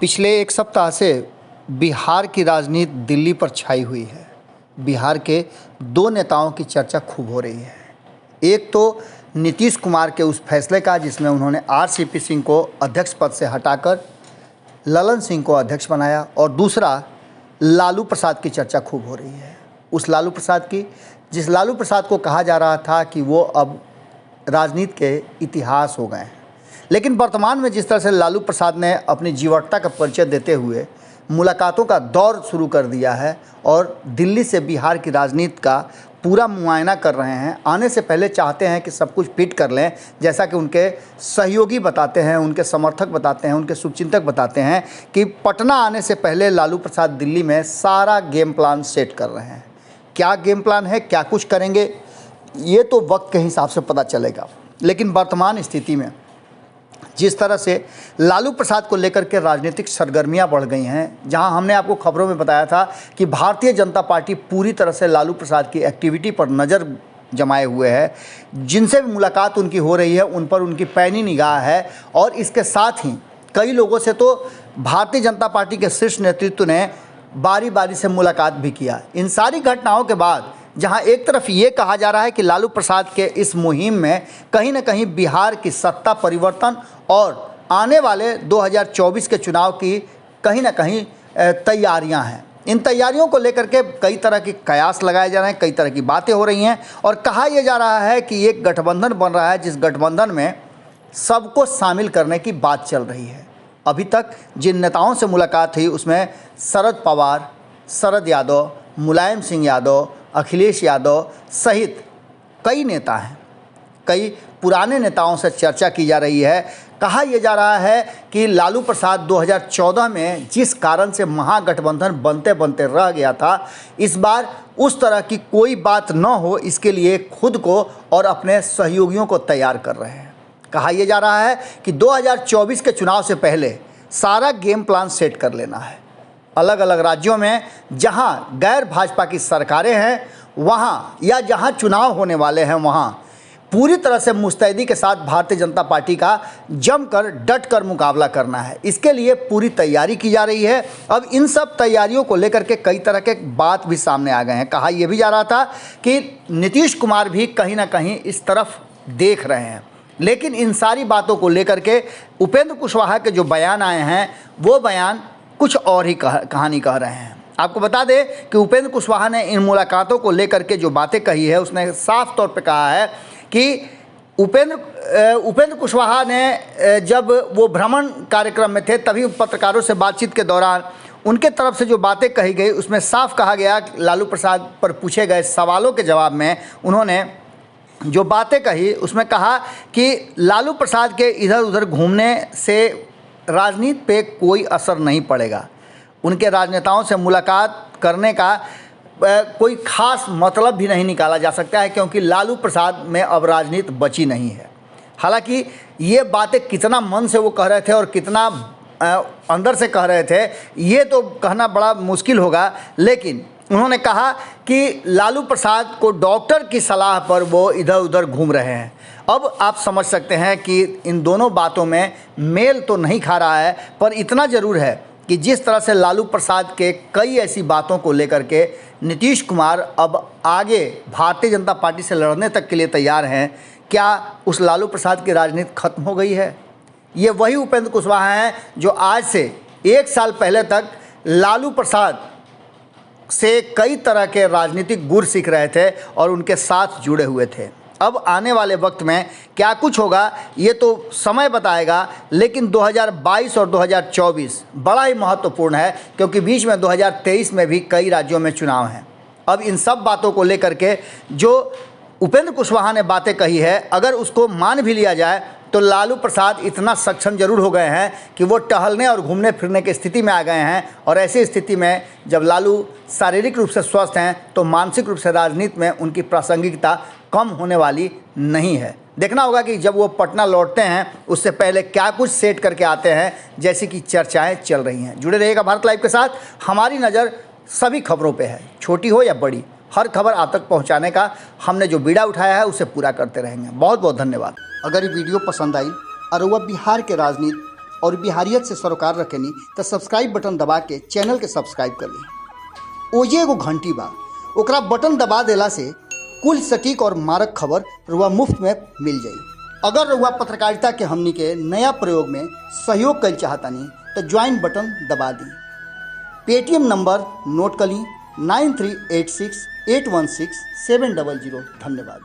पिछले एक सप्ताह से बिहार की राजनीति दिल्ली पर छाई हुई है। बिहार के दो नेताओं की चर्चा खूब हो रही है। एक तो नीतीश कुमार के उस फैसले का जिसमें उन्होंने आरसीपी सिंह को अध्यक्ष पद से हटाकर ललन सिंह को अध्यक्ष बनाया, और दूसरा लालू प्रसाद की चर्चा खूब हो रही है। उस लालू प्रसाद की, जिस लालू प्रसाद को कहा जा रहा था कि वो अब राजनीति के इतिहास हो गए हैं, लेकिन वर्तमान में जिस तरह से लालू प्रसाद ने अपनी जीवटता का परिचय देते हुए मुलाकातों का दौर शुरू कर दिया है और दिल्ली से बिहार की राजनीति का पूरा मुआयना कर रहे हैं। आने से पहले चाहते हैं कि सब कुछ फिट कर लें, जैसा कि उनके सहयोगी बताते हैं, उनके समर्थक बताते हैं, उनके शुभचिंतक बताते हैं कि पटना आने से पहले लालू प्रसाद दिल्ली में सारा गेम प्लान सेट कर रहे हैं। क्या गेम प्लान है, क्या कुछ करेंगे, ये तो वक्त के हिसाब से पता चलेगा। लेकिन वर्तमान स्थिति में जिस तरह से लालू प्रसाद को लेकर के राजनीतिक सरगर्मियां बढ़ गई हैं, जहां हमने आपको खबरों में बताया था कि भारतीय जनता पार्टी पूरी तरह से लालू प्रसाद की एक्टिविटी पर नज़र जमाए हुए है, जिनसे भी मुलाकात उनकी हो रही है उन पर उनकी पैनी निगाह है। और इसके साथ ही कई लोगों से तो भारतीय जनता पार्टी के शीर्ष नेतृत्व ने बारी बारी से मुलाकात भी किया। इन सारी घटनाओं के बाद जहां एक तरफ ये कहा जा रहा है कि लालू प्रसाद के इस मुहिम में कहीं ना कहीं बिहार की सत्ता परिवर्तन और आने वाले 2024 के चुनाव की कहीं ना कहीं तैयारियां हैं। इन तैयारियों को लेकर के कई तरह के कयास लगाए जा रहे हैं, कई तरह की बातें हो रही हैं, और कहा यह जा रहा है कि एक गठबंधन बन रहा है, जिस गठबंधन में सबको शामिल करने की बात चल रही है। अभी तक जिन नेताओं से मुलाकात हुई उसमें शरद पवार, शरद यादव, मुलायम सिंह यादव, अखिलेश यादव सहित कई नेता हैं। कई पुराने नेताओं से चर्चा की जा रही है। कहा यह जा रहा है कि लालू प्रसाद 2014 में जिस कारण से महागठबंधन बनते बनते रह गया था, इस बार उस तरह की कोई बात न हो, इसके लिए खुद को और अपने सहयोगियों को तैयार कर रहे हैं। कहा यह जा रहा है कि 2024 के चुनाव से पहले सारा गेम प्लान सेट कर लेना है। अलग अलग राज्यों में जहां गैर भाजपा की सरकारें हैं वहां, या जहां चुनाव होने वाले हैं वहां पूरी तरह से मुस्तैदी के साथ भारतीय जनता पार्टी का जमकर डट कर मुकाबला करना है। इसके लिए पूरी तैयारी की जा रही है। अब इन सब तैयारियों को लेकर के कई तरह के बात भी सामने आ गए हैं। कहा यह भी जा रहा था कि नीतीश कुमार भी कहीं ना कहीं इस तरफ देख रहे हैं, लेकिन इन सारी बातों को लेकर के उपेंद्र कुशवाहा के जो बयान आए हैं वो बयान कुछ और ही कहानी कह रहे हैं। आपको बता दें कि उपेंद्र कुशवाहा ने इन मुलाकातों को लेकर के जो बातें कही है, उसने साफ तौर पे कहा है कि उपेंद्र कुशवाहा ने जब वो भ्रमण कार्यक्रम में थे तभी पत्रकारों से बातचीत के दौरान उनके तरफ से जो बातें कही गई उसमें साफ कहा गया कि लालू प्रसाद पर पूछे गए सवालों के जवाब में उन्होंने जो बातें कही उसमें कहा कि लालू प्रसाद के इधर उधर घूमने से राजनीति पे कोई असर नहीं पड़ेगा। उनके राजनेताओं से मुलाकात करने का कोई खास मतलब भी नहीं निकाला जा सकता है, क्योंकि लालू प्रसाद में अब राजनीति बची नहीं है। हालांकि ये बातें कितना मन से वो कह रहे थे और कितना अंदर से कह रहे थे ये तो कहना बड़ा मुश्किल होगा, लेकिन उन्होंने कहा कि लालू प्रसाद को डॉक्टर की सलाह पर वो इधर उधर घूम रहे हैं। अब आप समझ सकते हैं कि इन दोनों बातों में मेल तो नहीं खा रहा है, पर इतना ज़रूर है कि जिस तरह से लालू प्रसाद के कई ऐसी बातों को लेकर के नीतीश कुमार अब आगे भारतीय जनता पार्टी से लड़ने तक के लिए तैयार हैं। क्या उस लालू प्रसाद की राजनीति खत्म हो गई है? ये वही उपेंद्र कुशवाहा हैं जो आज से एक साल पहले तक लालू प्रसाद से कई तरह के राजनीतिक गुर सीख रहे थे और उनके साथ जुड़े हुए थे। अब आने वाले वक्त में क्या कुछ होगा ये तो समय बताएगा, लेकिन 2022 और 2024 बड़ा ही महत्वपूर्ण है, क्योंकि बीच में 2023 में भी कई राज्यों में चुनाव हैं। अब इन सब बातों को लेकर के जो उपेंद्र कुशवाहा ने बातें कही है, अगर उसको मान भी लिया जाए तो लालू प्रसाद इतना सक्षम जरूर हो गए हैं कि वो टहलने और घूमने फिरने की स्थिति में आ गए हैं। और ऐसी स्थिति में जब लालू शारीरिक रूप से स्वस्थ हैं तो मानसिक रूप से राजनीति में उनकी प्रासंगिकता कम होने वाली नहीं है। देखना होगा कि जब वो पटना लौटते हैं उससे पहले क्या कुछ सेट करके आते हैं, जैसी कि चर्चाएं चल रही हैं। जुड़े रहिएगा भारत लाइव के साथ। हमारी नज़र सभी खबरों पे है, छोटी हो या बड़ी, हर खबर आप तक पहुंचाने का हमने जो बीड़ा उठाया है उसे पूरा करते रहेंगे। बहुत बहुत धन्यवाद। अगर ये वीडियो पसंद आई और वह बिहार के राजनीति और बिहारियत से सरोकार रखेनी तो सब्सक्राइब बटन दबा के चैनल के सब्सक्राइब कर ली। ओजे एगो घंटी बा, ओकरा बटन दबा देला से कुल सटीक और मारक खबर रुआ मुफ्त में मिल जाई। अगर रुआ पत्रकारिता के हमनी के नया प्रयोग में सहयोग कर चाहतानी तो ज्वाइन बटन दबा दी। पेटीएम नंबर नोट कर ली 9386816700। धन्यवाद।